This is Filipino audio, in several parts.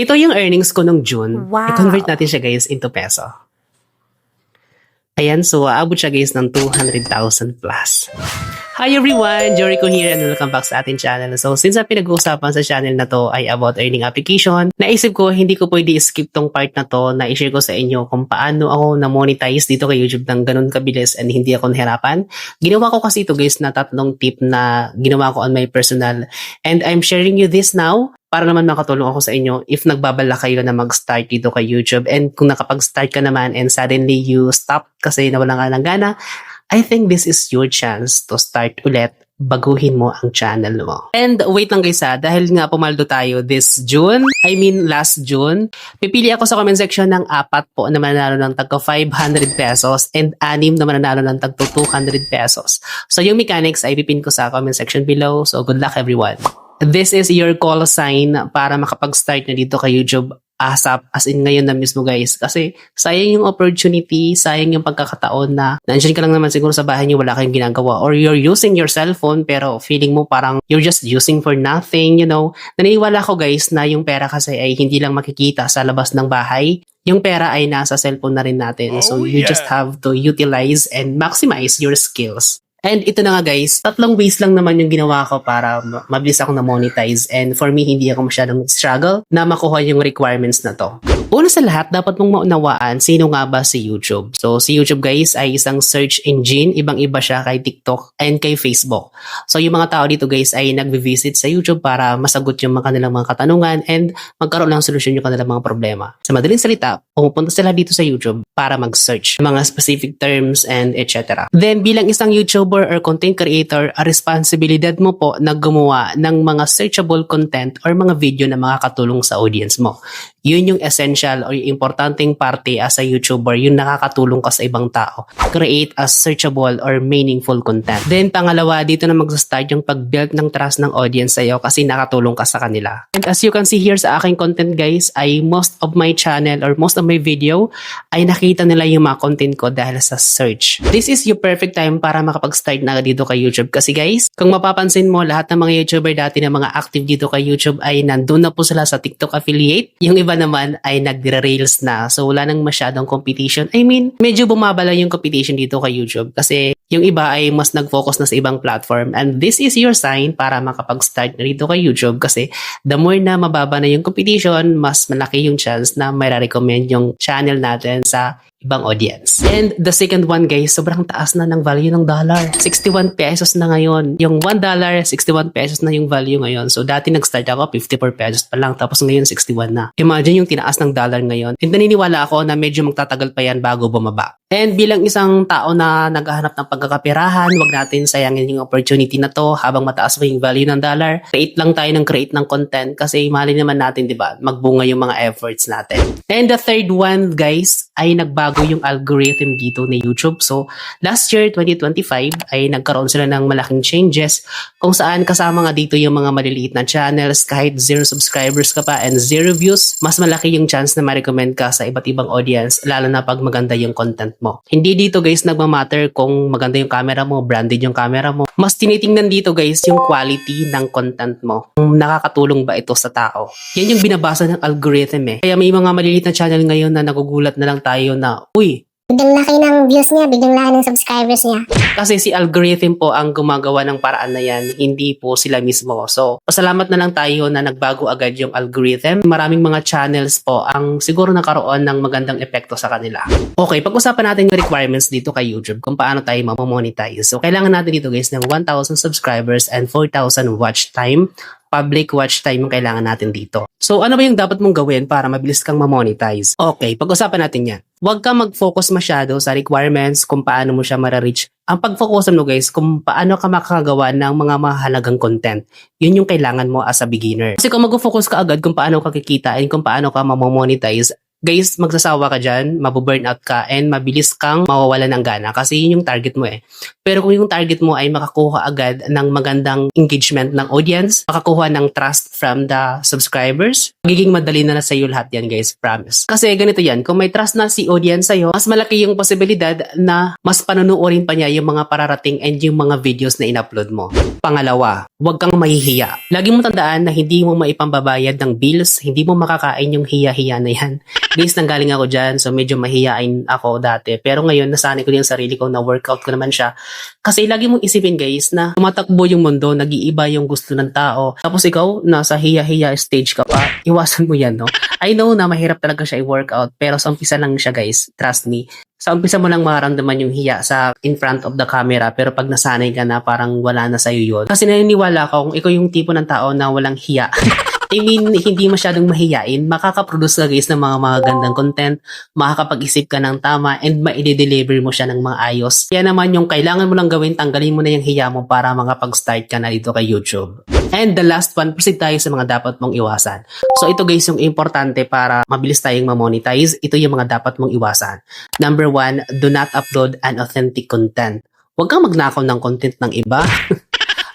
Ito yung earnings ko nung June. Wow. I-convert natin siya guys into peso. Ayan, so aabot siya guys ng 200,000 plus. Hi everyone! Joricho here and welcome back sa ating channel. So since ang pinag-uusapan sa channel na to ay about earning application, naisip ko hindi ko pwede skip tong part na to na i-share ko sa inyo kung paano ako na-monetize dito kay YouTube ng ganun kabilis and hindi ako nahirapan. Ginawa ko kasi ito guys na 3 tip na ginawa ko on my personal and I'm sharing you this now para naman makatulong ako sa inyo if nagbabala kayo na mag-start dito kay YouTube. And kung nakapag-start ka naman and suddenly you stop kasi nawalan ka ng gana, I think this is your chance to start ulit, baguhin mo ang channel mo. And wait lang guys dahil nga pumaldo tayo last June, pipili ako sa comment section ng 4 po na mananalo ng tagto 500 pesos and 6 na mananalo ng tagto 200 pesos. So yung mechanics ay pipin ko sa comment section below. So good luck everyone. This is your call sign para makapag-start na dito kay YouTube ASAP, as in ngayon na mismo guys. Kasi sayang yung opportunity, sayang yung pagkakataon na nandiyan ka lang naman siguro sa bahay niyo, wala kayong ginagawa. Or you're using your cellphone pero feeling mo parang you're just using for nothing, you know. Naniniwala ko guys na yung pera kasi ay hindi lang makikita sa labas ng bahay. Yung pera ay nasa cellphone na rin natin. So you just have to utilize and maximize your skills. And ito na nga guys, 3 ways lang naman yung ginawa ko para mabilis ako na-monetize. And for me, hindi ako masyadong struggle na makuha yung requirements na to. Una sa lahat, dapat mong maunawaan sino nga ba si YouTube. So si YouTube guys ay isang search engine, ibang-iba siya kay TikTok and kay Facebook. So yung mga tao dito guys ay nagvi-visit sa YouTube para masagot yung kanilang mga katanungan and magkaroon ng solusyon yung kanilang mga problema. Sa madaling salita, pumupunta sila dito sa YouTube para mag-search mga specific terms and etc. Then bilang isang YouTuber or content creator, a responsibilidad mo po na gumawa ng mga searchable content or mga video na makakatulong sa audience mo. Yun yung essential or yung importanteng parte as a YouTuber, yung nakakatulong ka sa ibang tao. Create a searchable or meaningful content. Then pangalawa, dito na mag-start yung pag-build ng trust ng audience sa'yo kasi nakatulong ka sa kanila. And as you can see here sa aking content guys, ay most of my channel or most of my video ay nakita nila yung mga content ko dahil sa search. This is your perfect time para makapag-start na dito kay YouTube kasi guys, kung mapapansin mo, lahat ng mga YouTuber dati na mga active dito kay YouTube ay nandun na po sila sa TikTok affiliate. Yung iba naman ay nagre-rails na. So wala nang masyadong competition. I mean, medyo bumabala yung competition dito kay YouTube kasi yung iba ay mas nag-focus na sa ibang platform. And this is your sign para makapag-start na dito kay YouTube kasi the more na mababa na yung competition, mas malaki yung chance na may recommend yung channel natin sa ibang audience. And the second one guys, sobrang taas na ng value ng dollar. 61 pesos na ngayon. Yung $1, 61 pesos na yung value ngayon. So dati nag-start ako, 54 pesos pa lang. Tapos ngayon 61 na. Imagine yung tinaas ng dollar ngayon. And naniniwala ako na medyo magtatagal pa yan bago bumaba. And bilang isang tao na naghahanap ng pagkakapirahan, wag natin sayangin yung opportunity na to habang mataas pa yung value ng dollar. Create lang tayo ng create ng content kasi mali naman natin, di ba? Magbunga yung mga efforts natin. And the third one, guys, ay nagbago yung algorithm dito ni YouTube. So, last year, 2025, ay nagkaroon sila ng malaking changes kung saan kasama nga dito yung mga maliliit na channels. Kahit 0 subscribers ka pa and 0 views, mas malaki yung chance na ma-recommend ka sa iba't ibang audience, lalo na pag maganda yung content mo. Hindi dito guys nagmamatter kung maganda yung camera mo, branded yung camera mo. Mas tinitingnan dito guys yung quality ng content mo. Kung nakakatulong ba ito sa tao. Yan yung binabasa ng algorithm eh. Kaya may mga maliliit na channel ngayon na nagugulat na lang tayo na, uy, Biglang laki ng views niya, biglang laki ng subscribers niya. kasi si algorithm po ang gumagawa ng paraan na yan, hindi po sila mismo. So, pasalamat na lang tayo na nagbago agad yung algorithm. Maraming mga channels po ang siguro nakaroon ng magandang epekto sa kanila. Okay, pag-usapan natin yung requirements dito kay YouTube kung paano tayo mamonetize. So, kailangan natin dito guys ng 1,000 subscribers and 4,000 watch time. Public watch time yung kailangan natin dito. So, ano ba yung dapat mong gawin para mabilis kang ma-monetize? Okay, pag-usapan natin yan. Huwag kang mag-focus masyado sa requirements kung paano mo siya mara-reach. Ang pag-focusan mo guys, kung paano ka makakagawa ng mga mahalagang content. Yun yung kailangan mo as a beginner. Kasi kung mag-focus ka agad kung paano ka kikitain, kung paano ka ma-monetize, guys, magsasawa ka dyan, mabuburn out ka, and mabilis kang mawawala ng gana kasi yun yung target mo eh. Pero kung yung target mo ay makakuha agad ng magandang engagement ng audience, makakuha ng trust from the subscribers, magiging madali na sa iyo lahat yan guys, promise. Kasi ganito yan, kung may trust na si audience sa'yo, mas malaki yung posibilidad na mas panunuorin pa niya yung mga pararating and yung mga videos na in-upload mo. Pangalawa, huwag kang mahihiya. Lagi mo tandaan na hindi mo maipambabayad ng bills, hindi mo makakain yung hiya-hiya na yan. Guys, nanggaling ako dyan, so medyo mahihiyain ako dati. Pero ngayon, nasanay ko din yung sarili ko na workout ko naman siya. Kasi lagi mong isipin guys na tumatakbo yung mundo, nag-iiba yung gusto ng tao. Tapos ikaw, nasa hiya-hiya stage ka pa. Iwasan mo yan, no? I know na mahirap talaga siya i-workout, pero sa umpisa lang siya guys, trust me. Sa umpisa mo lang mararamdaman yung hiya sa in front of the camera, pero pag nasanay ka na parang wala na sa'yo yun. Kasi naniniwala ka kung ikaw yung tipo ng tao na walang hiya. I mean, hindi masyadong mahiyain, makakaproduce ka guys ng mga magandang content, makakapag-isip ka ng tama, and ma-deliver mo siya ng mga ayos. Kaya naman yung kailangan mo lang gawin, tanggalin mo na yung hiya mo para makapag-start ka na dito kay YouTube. And the last one, proceed tayo sa mga dapat mong iwasan. So ito guys yung importante para mabilis tayong ma-monetize. Ito yung mga dapat mong iwasan. Number 1, do not upload unauthentic content. Huwag kang magnakaw ng content ng iba.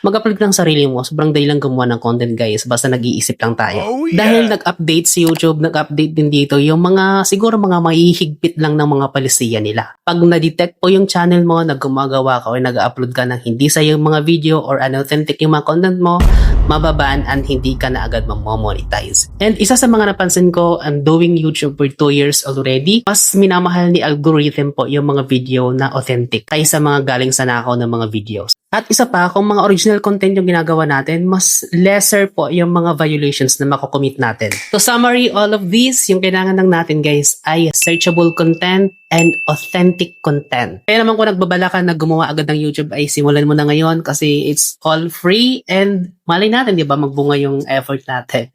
Mag-upload ng sarili mo. Sobrang dali lang gumawa ng content guys. Basta nag-iisip lang tayo. Oh, yeah. Dahil nag-update si YouTube, nag-update din dito yung mga, siguro mga mahihigpit lang ng mga palisiya nila. Pag na-detect po yung channel mo, nag-gumagawa ka o nag-upload ka ng hindi sa yung mga video or unauthentic yung mga content mo, mababan and hindi ka na agad mamonetize. And isa sa mga napansin ko, I'm doing YouTube for 2 years already. Mas minamahal ni algorithm po yung mga video na authentic kaysa mga galing sa nakaw ng mga videos. At isa pa, kung mga original content yung ginagawa natin, mas lesser po yung mga violations na makukomit natin. So summary, all of these, yung kailangan lang natin guys ay searchable content and authentic content. Kaya naman kung nagbabala ka na gumawa agad ng YouTube ay simulan mo na ngayon kasi it's all free and malay natin, di ba, magbunga yung effort natin.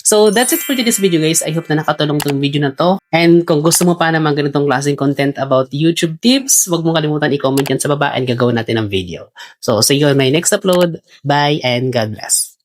So that's it for today's video guys. I hope na nakatulong tong video na to. And kung gusto mo pa naman ganitong klaseng content about YouTube tips, huwag mo kalimutan i-comment yan sa baba and gagawin natin ang video. So see you on my next upload. Bye and God bless.